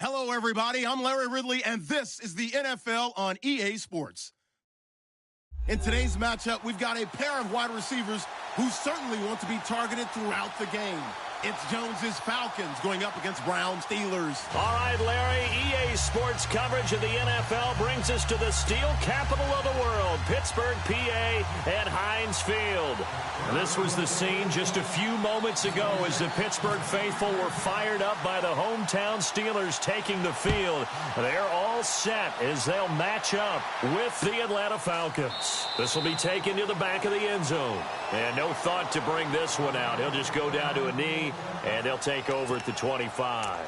Hello, everybody. I'm Larry Ridley, and this is the NFL on EA Sports. In today's matchup, we've got a pair of wide receivers who certainly want to be targeted throughout the game. It's Jones's Falcons going up against Brown Steelers. All right, Larry, EA Sports coverage of the NFL brings us to the steel capital of the world, Pittsburgh, PA, and Heinz Field. This was the scene just a few moments ago as the Pittsburgh faithful were fired up by the hometown Steelers taking the field. They're all set as they'll match up with the Atlanta Falcons. This will be taken to the back of the end zone. And no thought to bring this one out. He'll just go down to a knee, and they'll take over at the 25.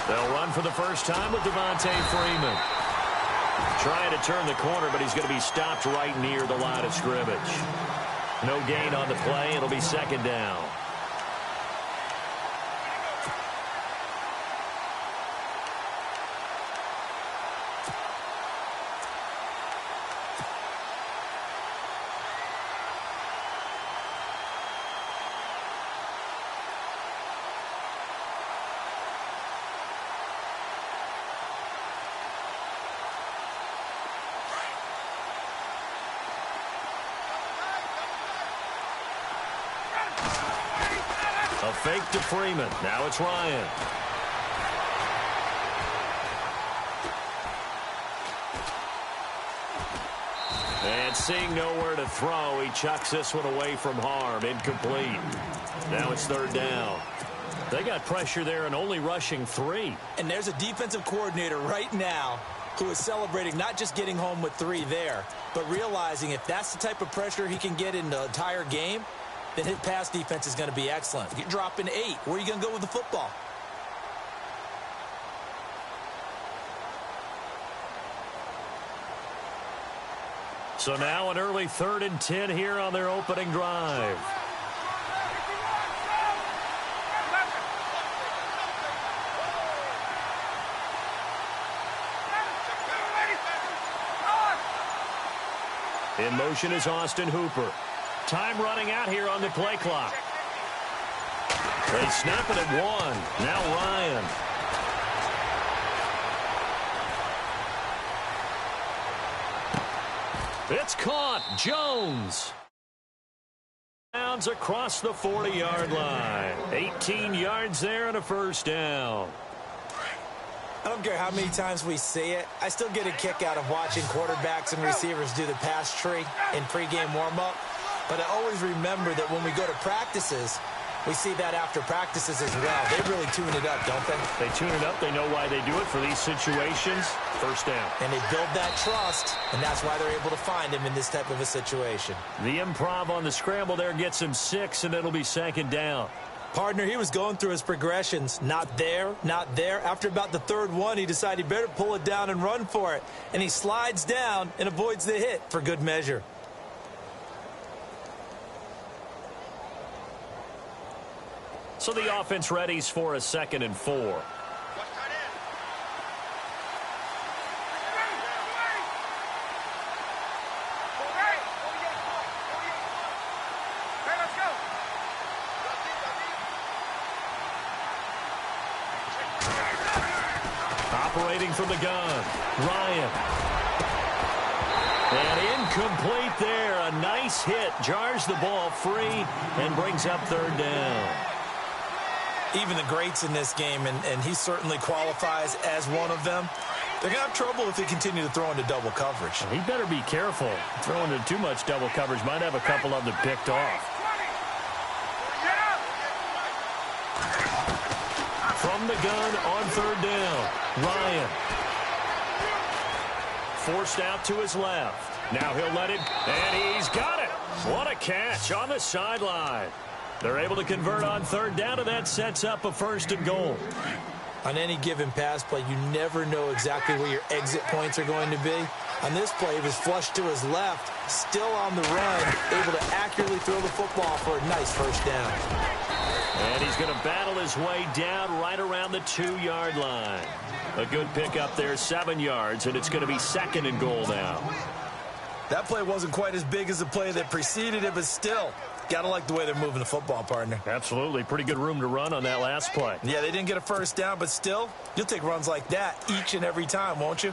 They'll run for the first time with Devontae Freeman. Trying to turn the corner, but he's going to be stopped right near the line of scrimmage. No gain on the play. It'll be second down. A fake to Freeman. Now it's Ryan. And seeing nowhere to throw, he chucks this one away from harm. Incomplete. Now it's third down. They got pressure there and only rushing 3. And there's a defensive coordinator right now who is celebrating not just getting home with 3 there, but realizing if that's the type of pressure he can get in the entire game, then his pass defense is going to be excellent. You're dropping 8. Where are you going to go with the football? So now an early 3rd and 10 here on their opening drive. In motion is Austin Hooper. Time running out here on the play clock. They snap it at 1. Now Ryan. It's caught. Jones. Downs across the 40-yard line. 18 yards there and a first down. I don't care how many times we see it. I still get a kick out of watching quarterbacks and receivers do the pass tree in pregame warm-up. But I always remember that when we go to practices, we see that after practices as well. They really tune it up, don't they? They tune it up. They know why they do it for these situations. First down. And they build that trust, and that's why they're able to find him in this type of a situation. The improv on the scramble there gets him 6, and it'll be second down. Partner, he was going through his progressions. Not there, not there. After about the third one, he decided he better pull it down and run for it. And he slides down and avoids the hit for good measure. So the offense readies for a 2nd and 4. Operating from the gun, Ryan. And incomplete there. A nice hit. Jars the ball free and brings up 3rd down. Even the greats in this game, and he certainly qualifies as one of them, they're going to have trouble if they continue to throw into double coverage. He better be careful. Throwing into too much double coverage might have a couple of them picked off. From the gun on 3rd down, Ryan. Forced out to his left. Now he'll let it, and he's got it. What a catch on the sideline. They're able to convert on 3rd down, and that sets up a 1st and goal. On any given pass play, you never know exactly where your exit points are going to be. On this play, he was flushed to his left, still on the run, able to accurately throw the football for a nice 1st down. And he's going to battle his way down right around the 2-yard line. A good pickup there, 7 yards, and it's going to be 2nd and goal now. That play wasn't quite as big as the play that preceded it, but still, got to like the way they're moving the football, partner. Absolutely. Pretty good room to run on that last play. Yeah, they didn't get a 1st down, but still, you'll take runs like that each and every time, won't you?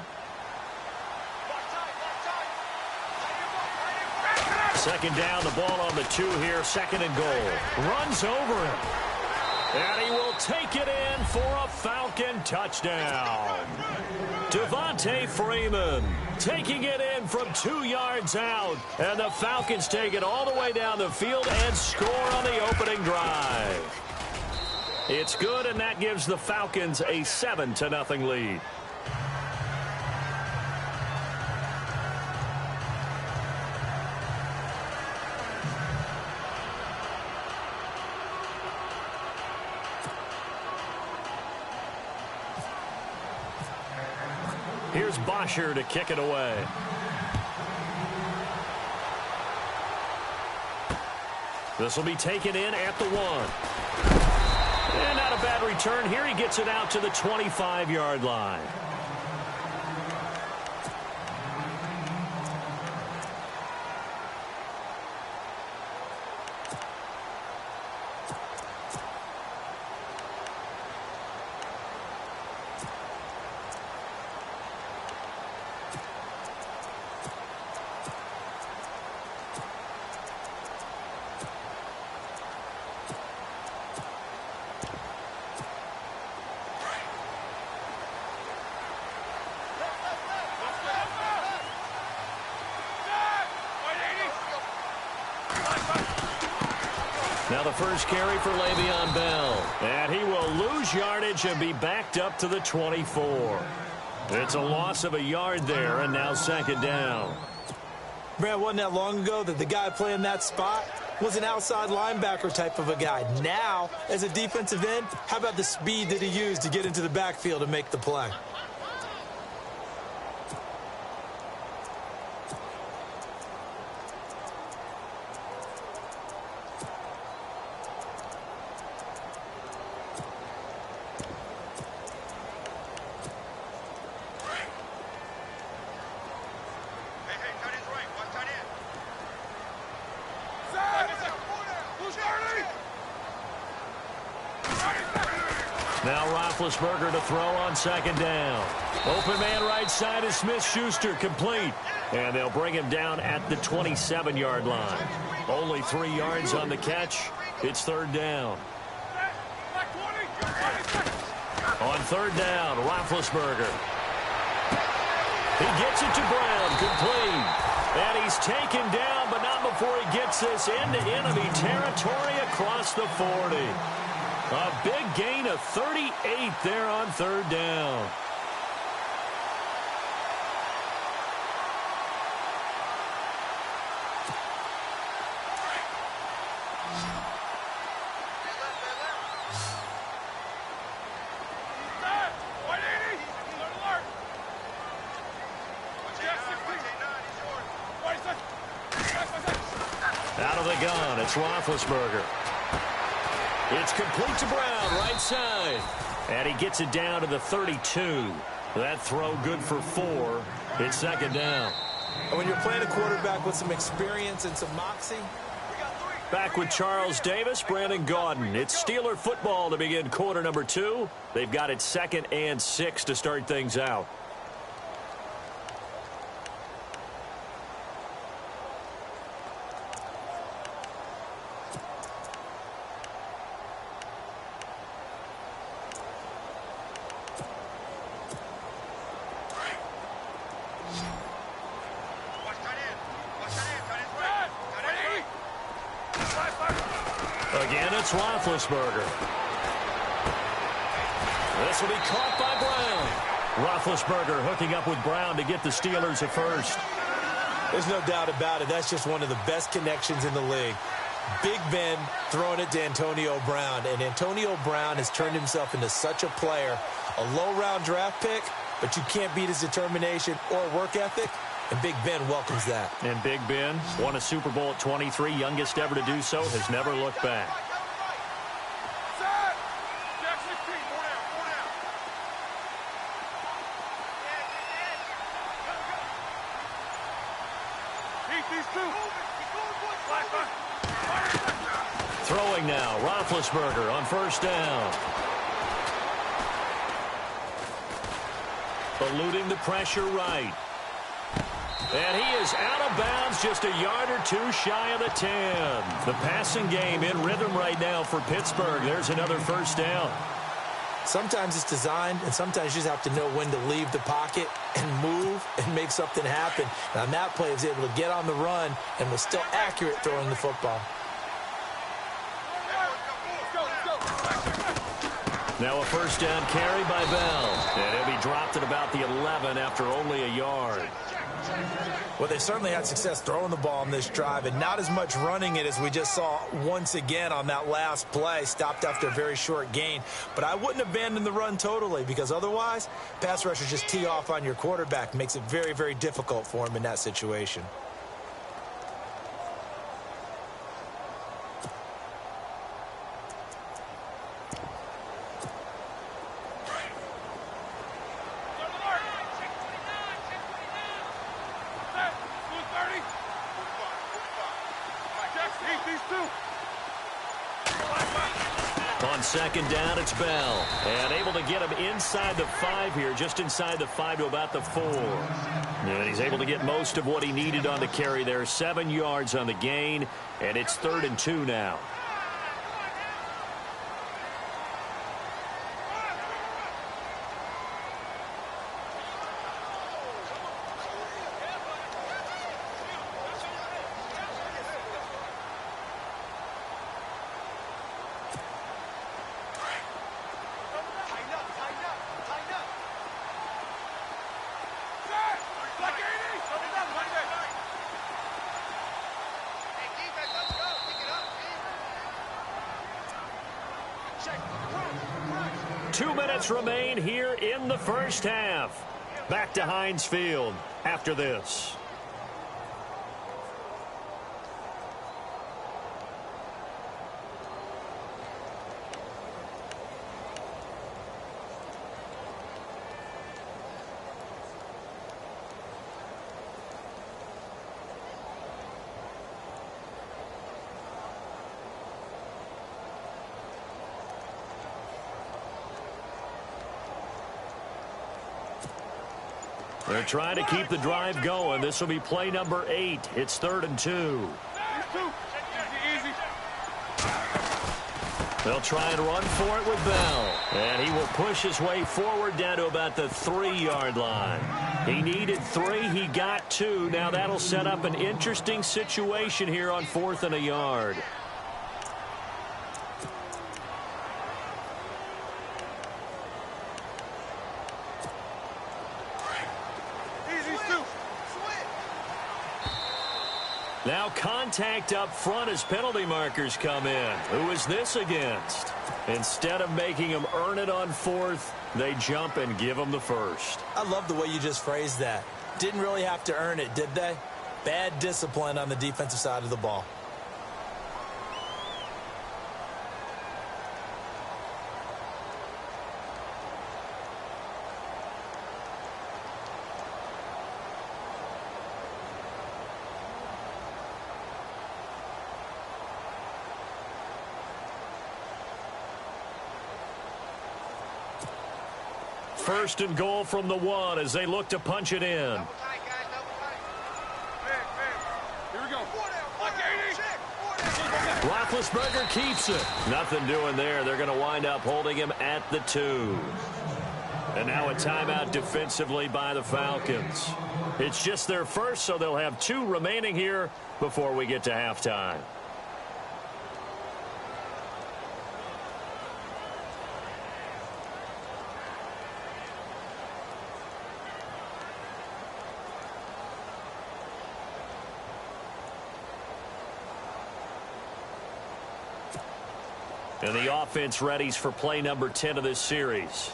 2nd down, the ball on the 2 here, 2nd and goal. Runs over him. And he will take it in for a Falcon touchdown. Devontae Freeman taking it in from 2 yards out. And the Falcons take it all the way down the field and score on the opening drive. It's good, and that gives the Falcons a 7-0 lead. Here's Bosher to kick it away. This will be taken in at the 1. And not a bad return here. He gets it out to the 25-yard line. Now the first carry for Le'Veon Bell. And he will lose yardage and be backed up to the 24. It's a loss of a yard there, and now 2nd down. Brad, wasn't that long ago that the guy playing that spot was an outside linebacker type of a guy. Now, as a defensive end, how about the speed that he used to get into the backfield and make the play? Now Roethlisberger to throw on second down. Open man right side is Smith-Schuster, complete. And they'll bring him down at the 27-yard line. Only 3 yards on the catch. It's third down. On third down, Roethlisberger. He gets it to Brown, complete. And he's taken down, but not before he gets this into enemy territory across the 40. A big gain of 38 there on third down. Out of the gun, it's Roethlisberger. It's complete to Brown, right side. And he gets it down to the 32. That throw good for 4. It's second down. And when you're playing a quarterback with some experience and some moxie. Back with Charles Davis, Brandon Gaudin. It's Steeler football to begin quarter number 2. They've got it 2nd and 6 to start things out. Again, it's Roethlisberger. This will be caught by Brown. Roethlisberger hooking up with Brown to get the Steelers a first. There's no doubt about it. That's just one of the best connections in the league. Big Ben throwing it to Antonio Brown. And Antonio Brown has turned himself into such a player. A low-round draft pick, but you can't beat his determination or work ethic. And Big Ben welcomes that. And Big Ben won a Super Bowl at 23, youngest ever to do so, has never looked back. Throwing now, Roethlisberger on first down. Eluding the pressure right. And he is out of bounds, just a yard or two shy of the 10. The passing game in rhythm right now for Pittsburgh. There's another first down. Sometimes it's designed, and sometimes you just have to know when to leave the pocket and move and make something happen. And on that play, he was able to get on the run and was still accurate throwing the football. Now a first down carry by Bell. And he'll be dropped at about the 11 after only a yard. Well, they certainly had success throwing the ball on this drive and not as much running it as we just saw once again on that last play. Stopped after a very short gain. But I wouldn't abandon the run totally because otherwise, pass rushers just tee off on your quarterback. Makes it very, very difficult for him in that situation. On second down, it's Bell. And able to get him inside the 5 here, just inside the 5 to about the 4. And he's able to get most of what he needed on the carry there. 7 yards on the gain, and it's 3rd and 2 now. Remain here in the first half. Back to Heinz Field after this. They're trying to keep the drive going. This will be play number 8. It's 3rd and 2. They'll try and run for it with Bell. And he will push his way forward down to about the 3-yard line. He needed 3. He got 2. Now that'll set up an interesting situation here on 4th and a yard. Now contact up front as penalty markers come in. Who is this against? Instead of making him earn it on 4th, they jump and give him the 1st. I love the way you just phrased that. Didn't really have to earn it, did they? Bad discipline on the defensive side of the ball. First and goal from the 1 as they look to punch it in. Roethlisberger keeps it. Nothing doing there. They're going to wind up holding him at the 2. And now a timeout defensively by the Falcons. It's just their first, so they'll have 2 remaining here before we get to halftime. And the offense readies for play number 10 of this series.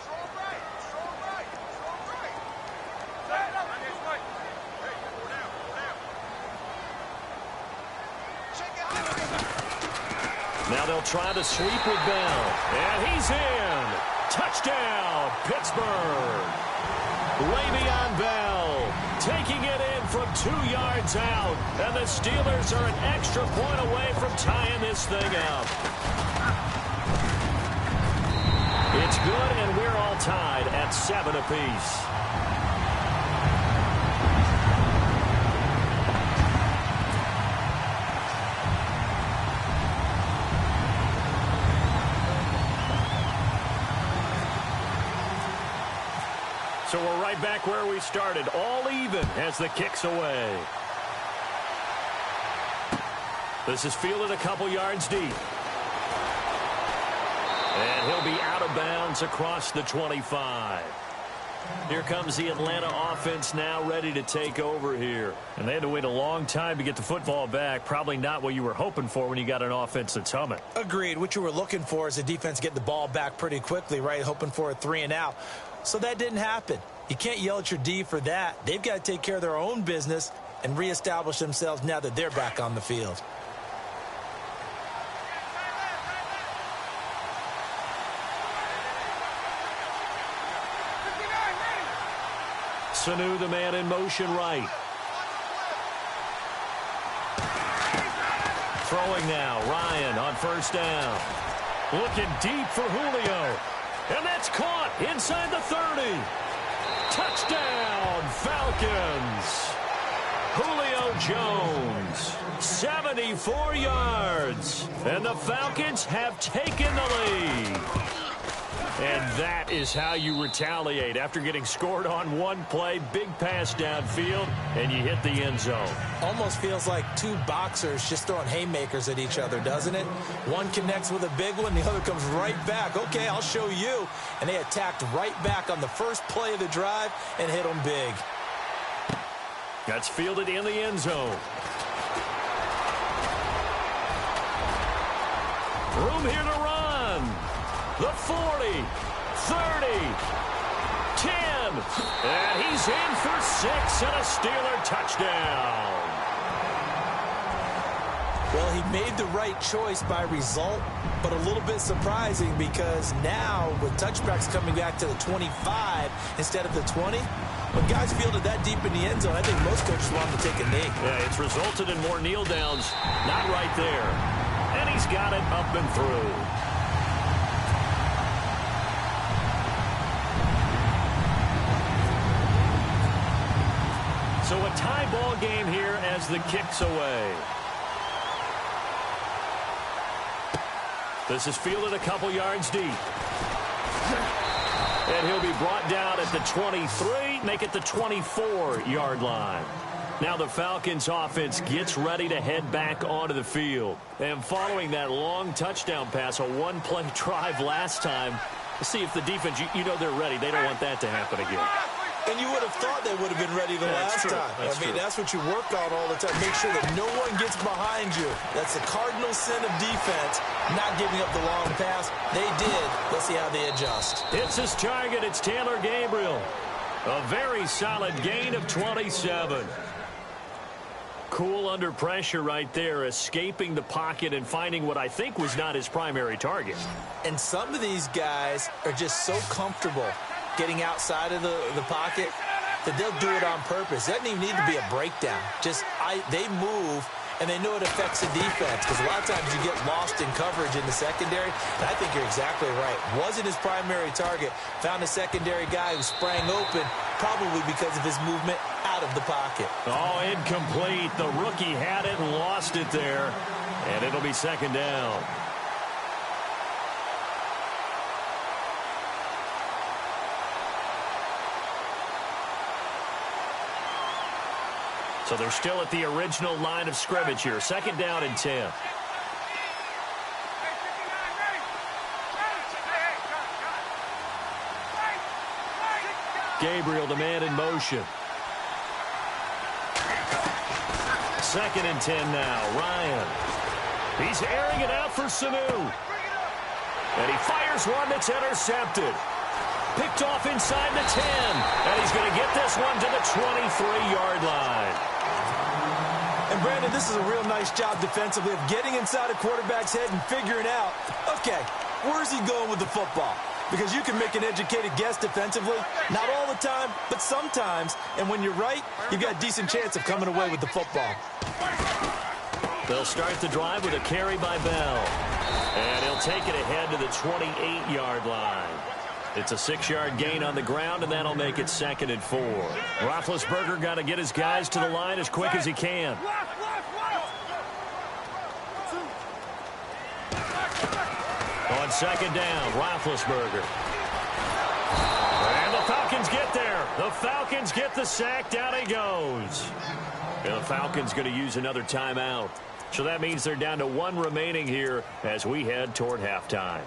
Now they'll try to sweep with Bell. And he's in. Touchdown, Pittsburgh. Le'Veon Bell taking it in from 2 yards out. And the Steelers are an extra point away from tying this thing up. It's good, and we're all tied at 7 apiece. So we're right back where we started, all even as the kick's away. This is fielded a couple yards deep. And he'll be out of bounds across the 25. Here comes the Atlanta offense now ready to take over here. And they had to wait a long time to get the football back. Probably not what you were hoping for when you got an offense that's humming. Agreed. What you were looking for is a defense getting the ball back pretty quickly, right? Hoping for a 3 and out. So that didn't happen. You can't yell at your D for that. They've got to take care of their own business and reestablish themselves now that they're back on the field. Sanu, the man in motion right. Throwing now, Ryan on first down. Looking deep for Julio. And that's caught inside the 30. Touchdown, Falcons. Julio Jones, 74 yards. And the Falcons have taken the lead. And that is how you retaliate after getting scored on one play, big pass downfield, and you hit the end zone. Almost feels like 2 boxers just throwing haymakers at each other, doesn't it? One connects with a big one, the other comes right back. Okay, I'll show you. And they attacked right back on the first play of the drive and hit them big. That's fielded in the end zone. Room here to run. The 40, 30, 10, and he's in for 6 and a Steeler touchdown. Well, he made the right choice by result, but a little bit surprising because now with touchbacks coming back to the 25 instead of the 20, when guys fielded that deep in the end zone, I think most coaches want him to take a knee. Yeah, it's resulted in more kneel downs. Not right there. And he's got it up and through. So a tie ball game here as the kick's away. This is fielded a couple yards deep. And he'll be brought down at the 23, make it the 24-yard line. Now the Falcons offense gets ready to head back onto the field. And following that long touchdown pass, a one-play drive last time, let's see if the defense, you know they're ready. They don't want that to happen again. And you would have thought they would have been ready the last time. That's what you work on all the time. Make sure that no one gets behind you. That's the cardinal sin of defense, not giving up the long pass. They did. Let's see how they adjust. It's his target. It's Taylor Gabriel. A very solid gain of 27. Cool under pressure right there, escaping the pocket and finding what I think was not his primary target. And some of these guys are just so comfortable getting outside of the pocket that they'll do it on purpose. It doesn't even need to be a breakdown. They move, and they know it affects the defense, because a lot of times you get lost in coverage in the secondary, and I think you're exactly right. Wasn't his primary target. Found a secondary guy who sprang open, probably because of his movement out of the pocket. Oh, incomplete. The rookie had it and lost it there, and it'll be second down. So they're still at the original line of scrimmage here. Second down and 10. Gabriel, the man in motion. Second and 10 now. Ryan. He's airing it out for Sanu. And he fires one that's intercepted. Picked off inside the 10. And he's going to get this one to the 23-yard line. And, Brandon, this is a real nice job defensively of getting inside a quarterback's head and figuring out, okay, where's he going with the football? Because you can make an educated guess defensively. Not all the time, but sometimes. And when you're right, you've got a decent chance of coming away with the football. They'll start the drive with a carry by Bell. And he'll take it ahead to the 28-yard line. It's a 6-yard gain on the ground, and that'll make it second and 4. Roethlisberger got to get his guys to the line as quick as he can. On second down, Roethlisberger. And the Falcons get there. The Falcons get the sack. Down he goes. And the Falcons going to use another timeout. So that means they're down to one remaining here as we head toward halftime.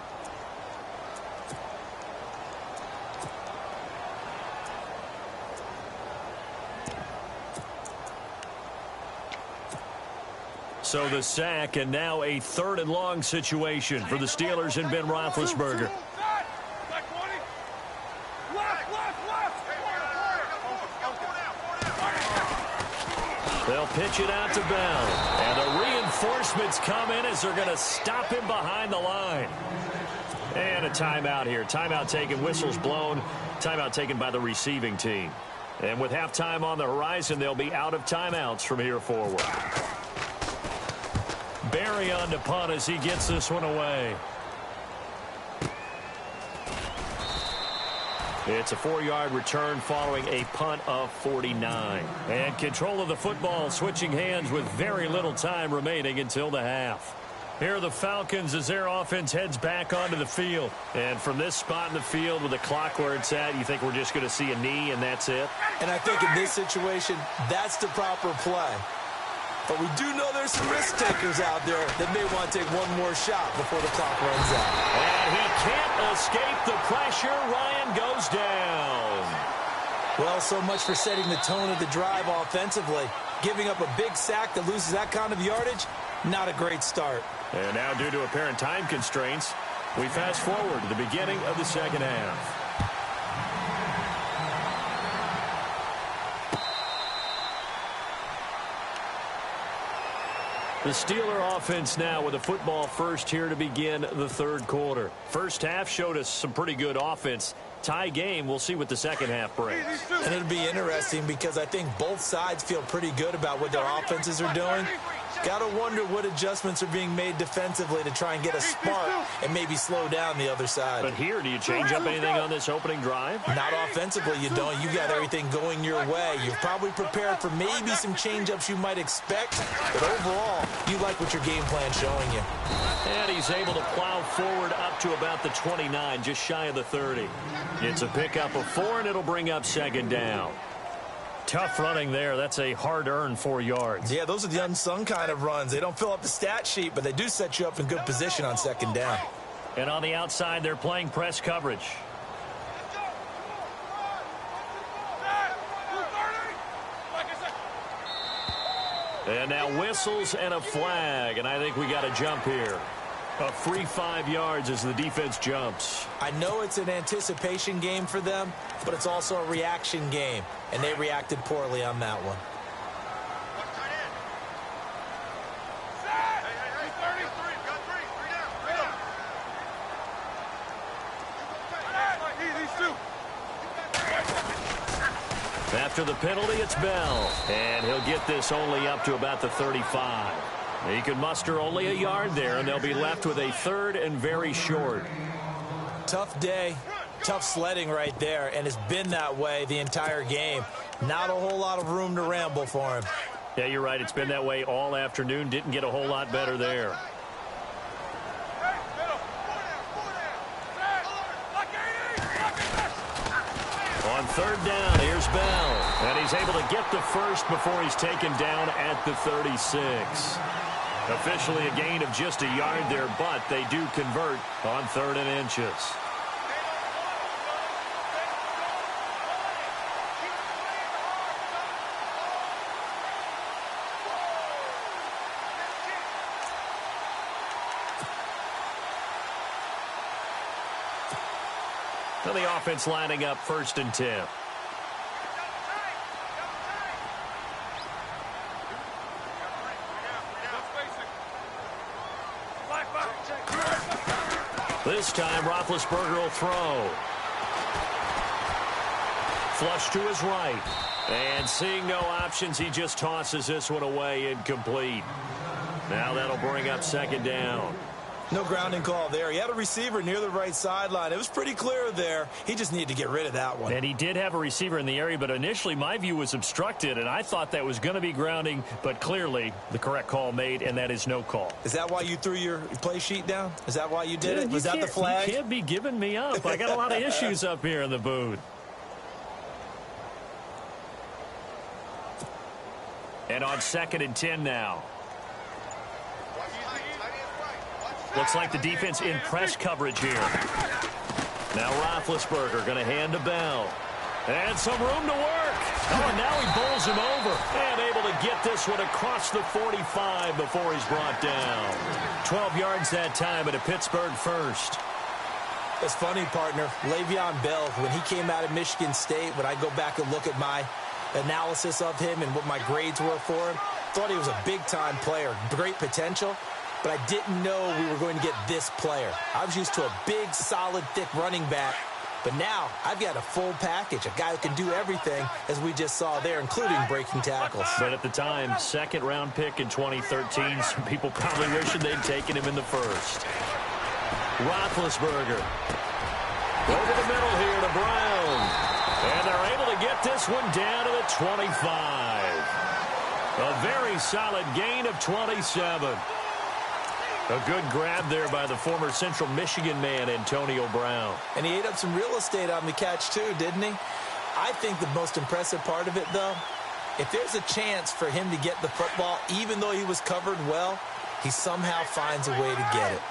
So the sack, and now a third and long situation for the Steelers and Ben Roethlisberger. They'll pitch it out to Bell. And the reinforcements come in as they're going to stop him behind the line. And a timeout here. Timeout taken, whistles blown. Timeout taken by the receiving team. And with halftime on the horizon, they'll be out of timeouts from here forward. Barry on to punt as he gets this one away. It's a 4-yard return following a punt of 49. And control of the football switching hands with very little time remaining until the half. Here are the Falcons as their offense heads back onto the field. And from this spot in the field with the clock where it's at, you think we're just going to see a knee and that's it? And I think in this situation, that's the proper play. But we do know there's some risk takers out there that may want to take one more shot before the clock runs out. And he can't escape the pressure. Ryan goes down. Well, so much for setting the tone of the drive offensively. Giving up a big sack that loses that kind of yardage, not a great start. And now, due to apparent time constraints, we fast forward to the beginning of the second half. The Steeler offense now with a football first here to begin the third quarter. First half showed us some pretty good offense. Tie game, we'll see what the second half brings. And it'll be interesting because I think both sides feel pretty good about what their offenses are doing. Got to wonder what adjustments are being made defensively to try and get a spark and maybe slow down the other side. But here, do you change up anything on this opening drive? Not offensively, you don't. You got everything going your way. You've probably prepared for maybe some change-ups you might expect, but overall, you like what your game plan's showing you. And he's able to plow forward up to about the 29, just shy of the 30. It's a pickup of 4, and it'll bring up second down. Tough running there. That's a hard-earned 4 yards. Yeah, those are the unsung kind of runs. They don't fill up the stat sheet, but they do set you up in good position on second down. And on the outside, they're playing press coverage. And now whistles and a flag, and I think we got a jump here. A free 5 yards as the defense jumps. I know it's an anticipation game for them, but it's also a reaction game, and they reacted poorly on that one. After the penalty, it's Bell, and he'll get this only up to about the 35. He can muster only a yard there, and they'll be left with a third and very short. Tough day, tough sledding right there, and it's been that way the entire game. Not a whole lot of room to ramble for him. Yeah, you're right. It's been that way all afternoon. Didn't get a whole lot better there. On third down, here's Bell. And he's able to get the first before he's taken down at the 36. Officially a gain of just a yard there, but they do convert on 3rd and inches. Now the offense lining up 1st and 10. This time, Roethlisberger will throw. Flush to his right. And seeing no options, he just tosses this one away, incomplete. Now that'll bring up 2nd down. No grounding call there. He had a receiver near the right sideline. It was pretty clear there. He just needed to get rid of that one. And he did have a receiver in the area, but initially my view was obstructed, and I thought that was going to be grounding, but clearly the correct call made, and that is no call. Is that why you threw your play sheet down? Is that why you did it? Was that the flag? You can't be giving me up. I got a lot of issues up here in the booth. And on 2nd and 10 now. Looks like the defense in press coverage here. Now Roethlisberger going to hand to Bell. And some room to work. Oh, and now he bowls him over. And able to get this one across the 45 before he's brought down. 12 yards that time and a Pittsburgh first. It's funny, partner. Le'Veon Bell, when he came out of Michigan State, when I go back and look at my analysis of him and what my grades were for him, thought he was a big-time player, great potential. But I didn't know we were going to get this player. I was used to a big, solid, thick running back. But now I've got a full package, a guy who can do everything, as we just saw there, including breaking tackles. But at the time, 2nd-round pick in 2013, some people probably wishing they'd taken him in the first. Roethlisberger. Over the middle here to Brown. And they're able to get this one down to the 25. A very solid gain of 27. A good grab there by the former Central Michigan man, Antonio Brown. And he ate up some real estate on the catch, too, didn't he? I think the most impressive part of it, though, if there's a chance for him to get the football, even though he was covered well, he somehow finds a way to get it.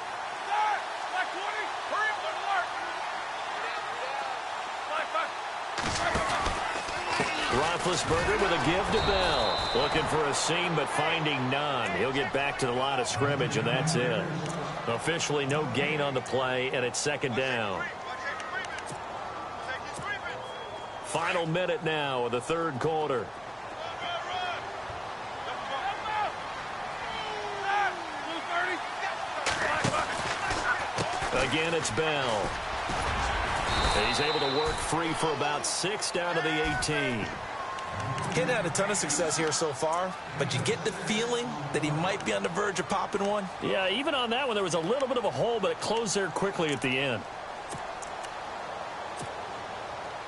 Roethlisberger with a give to Bell. Looking for a seam, but finding none. He'll get back to the line of scrimmage, and that's it. Officially no gain on the play, and it's 2nd down. Final minute now of the 3rd quarter. Again, it's Bell. He's able to work free for about 6 down to the 18. Getting had a ton of success here so far, but you get the feeling that he might be on the verge of popping one. Yeah, even on that one, there was a little bit of a hole, but it closed there quickly at the end.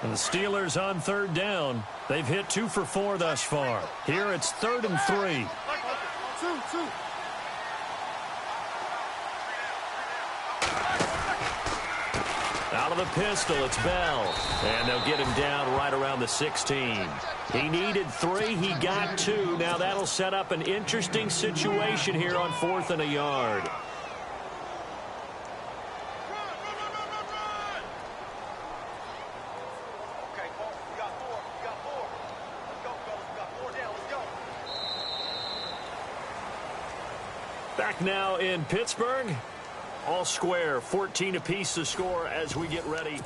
And the Steelers on third down. They've hit 2 for 4 thus far. Here it's 3rd and 3. Out of the pistol, it's Bell. And they'll get him down right around the 16. He needed 3. He got 2. Now that'll set up an interesting situation here on 4th and a yard. Back now in Pittsburgh. All square, 14 apiece to score as we get ready.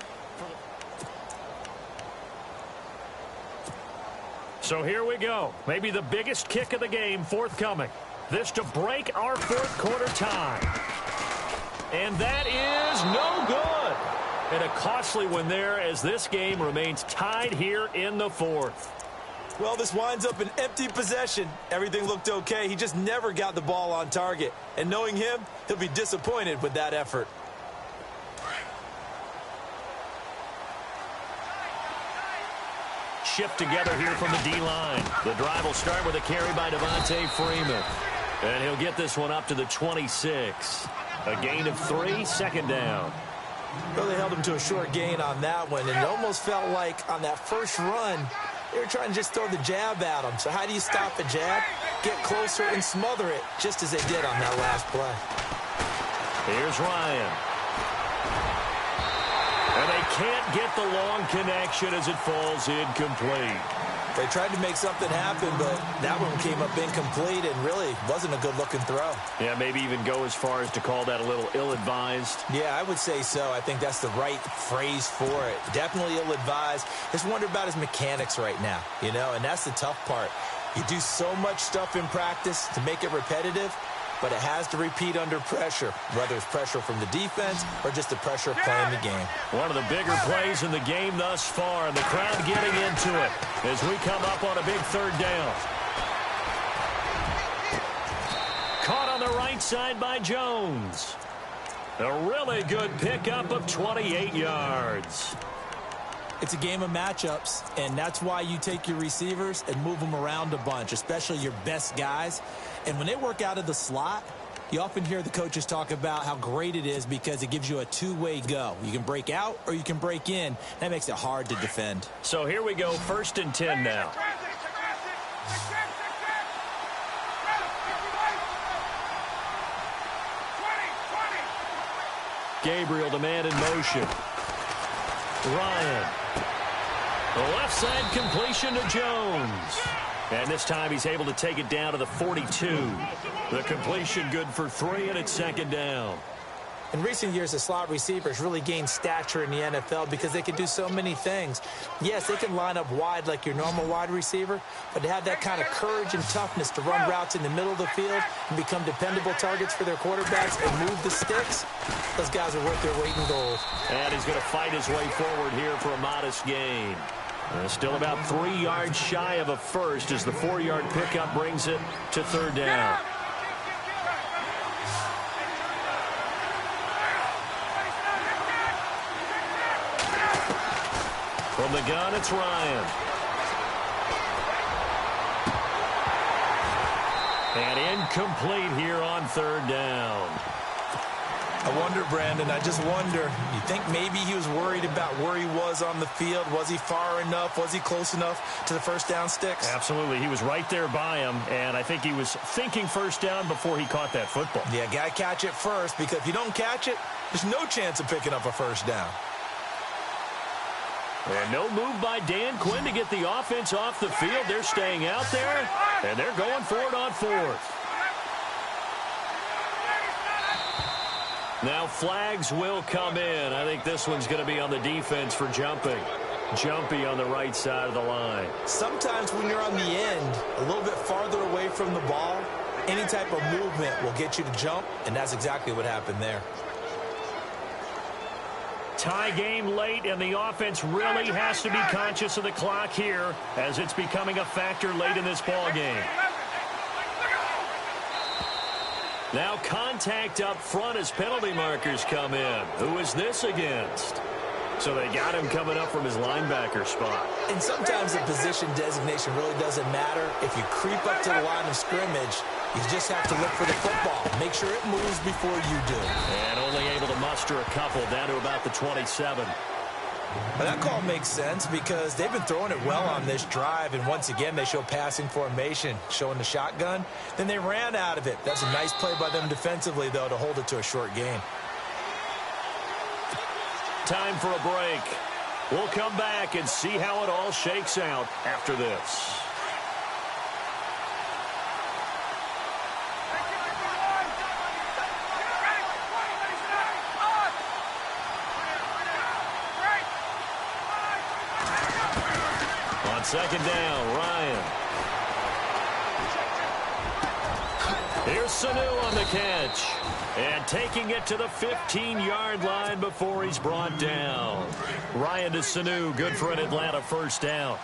So here we go. Maybe the biggest kick of the game forthcoming. This to break our 4th quarter tie. And that is no good. And a costly one there as this game remains tied here in the 4th. Well, this winds up an empty possession. Everything looked okay. He just never got the ball on target. And knowing him, he'll be disappointed with that effort. Shift together here from the D-line. The drive will start with a carry by Devontae Freeman. And he'll get this one up to the 26. A gain of 3, 2nd down. Really held him to a short gain on that one. And it almost felt like on that first run, they were trying to just throw the jab at him. So how do you stop a jab? Get closer and smother it, just as they did on that last play. Here's Ryan. And they can't get the long connection as it falls incomplete. They tried to make something happen, but that one came up incomplete and really wasn't a good-looking throw. Yeah, maybe even go as far as to call that a little ill-advised. Yeah, I would say so. I think that's the right phrase for it. Definitely ill-advised. Just wonder about his mechanics right now, you know, and that's the tough part. You do so much stuff in practice to make it repetitive, but it has to repeat under pressure, whether it's pressure from the defense or just the pressure of playing the game. One of the bigger plays in the game thus far, and the crowd getting into it as we come up on a big 3rd down. Caught on the right side by Jones. A really good pickup of 28 yards. It's a game of matchups, and that's why you take your receivers and move them around a bunch, especially your best guys. And when they work out of the slot, you often hear the coaches talk about how great it is because it gives you a two-way go. You can break out or you can break in. That makes it hard to defend. So here we go, 1st and 10 now. Gabriel, the man in motion. Ryan. The left side completion to Jones. And this time he's able to take it down to the 42. The completion good for 3, and it's 2nd down. In recent years, the slot receivers really gained stature in the NFL because they can do so many things. Yes, they can line up wide like your normal wide receiver, but to have that kind of courage and toughness to run routes in the middle of the field and become dependable targets for their quarterbacks and move the sticks, those guys are worth their weight in gold. And he's going to fight his way forward here for a modest gain. Still about 3 yards shy of a first as the 4-yard pickup brings it to 3rd down. From the gun, it's Ryan. And incomplete here on 3rd down. I wonder, Brandon, I just wonder, you think maybe he was worried about where he was on the field? Was he far enough? Was he close enough to the first down sticks? Absolutely. He was right there by him, and I think he was thinking first down before he caught that football. Yeah, got to catch it first, because if you don't catch it, there's no chance of picking up a first down. And no move by Dan Quinn to get the offense off the field. They're staying out there, and they're going for it on 4th. Now flags will come in. I think this one's going to be on the defense for jumping. Jumpy on the right side of the line. Sometimes when you're on the end, a little bit farther away from the ball, any type of movement will get you to jump, and that's exactly what happened there. Tie game late, and the offense really has to be conscious of the clock here as it's becoming a factor late in this ball game. Now contact up front as penalty markers come in. Who is this against? So they got him coming up from his linebacker spot. And sometimes the position designation really doesn't matter. If you creep up to the line of scrimmage, you just have to look for the football. Make sure it moves before you do. And only able to muster a couple down to about the 27. But that call makes sense because they've been throwing it well on this drive, and once again they show passing formation, showing the shotgun. Then they ran out of it. That's a nice play by them defensively, though, to hold it to a short game. Time for a break. We'll come back and see how it all shakes out after this. On second down, Ryan. Here's Sanu on the catch. And taking it to the 15-yard line before he's brought down. Ryan to Sanu, good for an Atlanta first down.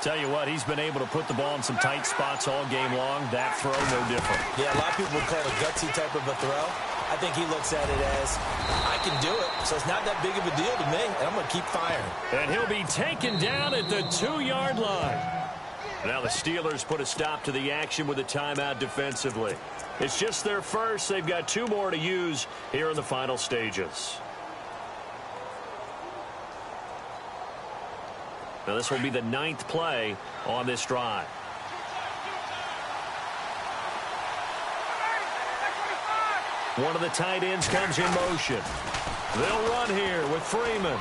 Tell you what, he's been able to put the ball in some tight spots all game long. That throw, no different. Yeah, a lot of people would call it a gutsy type of a throw. I think he looks at it as, I can do it, so it's not that big of a deal to me, and I'm going to keep firing. And he'll be taken down at the 2-yard line. Now the Steelers put a stop to the action with a timeout defensively. It's just their first. They've got 2 more to use here in the final stages. Now this will be the 9th play on this drive. One of the tight ends comes in motion. They'll run here with Freeman.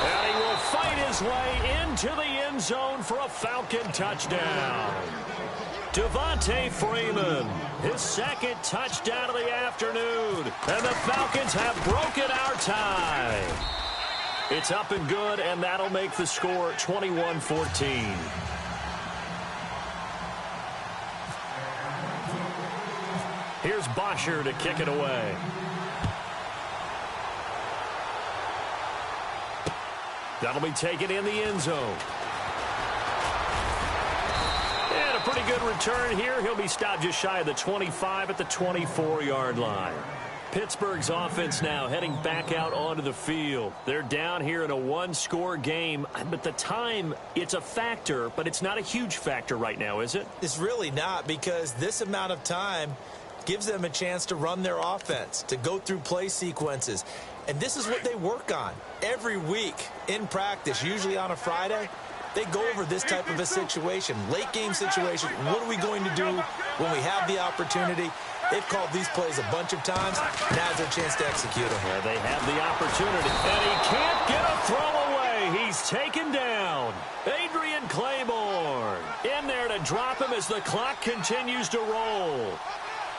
And he will fight his way into the end zone for a Falcon touchdown. Devontae Freeman, his second touchdown of the afternoon. And the Falcons have broken our tie. It's up and good, and that'll make the score 21-14. Here's Bosher to kick it away. That'll be taken in the end zone. And a pretty good return here. He'll be stopped just shy of the 25 at the 24-yard line. Pittsburgh's offense now heading back out onto the field. They're down here in a 1-score game, but the time, it's a factor, but it's not a huge factor right now, is it? It's really not, because this amount of time gives them a chance to run their offense, to go through play sequences. And this is what they work on every week in practice, usually on a Friday. They go over this type of a situation, late game situation. What are we going to do when we have the opportunity? They've called these plays a bunch of times. Now's their chance to execute them. Yeah, they have the opportunity, and he can't get a throw away. He's taken down. Adrian Claiborne in there to drop him as the clock continues to roll.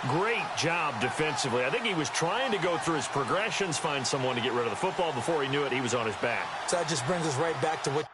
Great job defensively. I think he was trying to go through his progressions, find someone to get rid of the football. Before he knew it, he was on his back. So that just brings us right back to what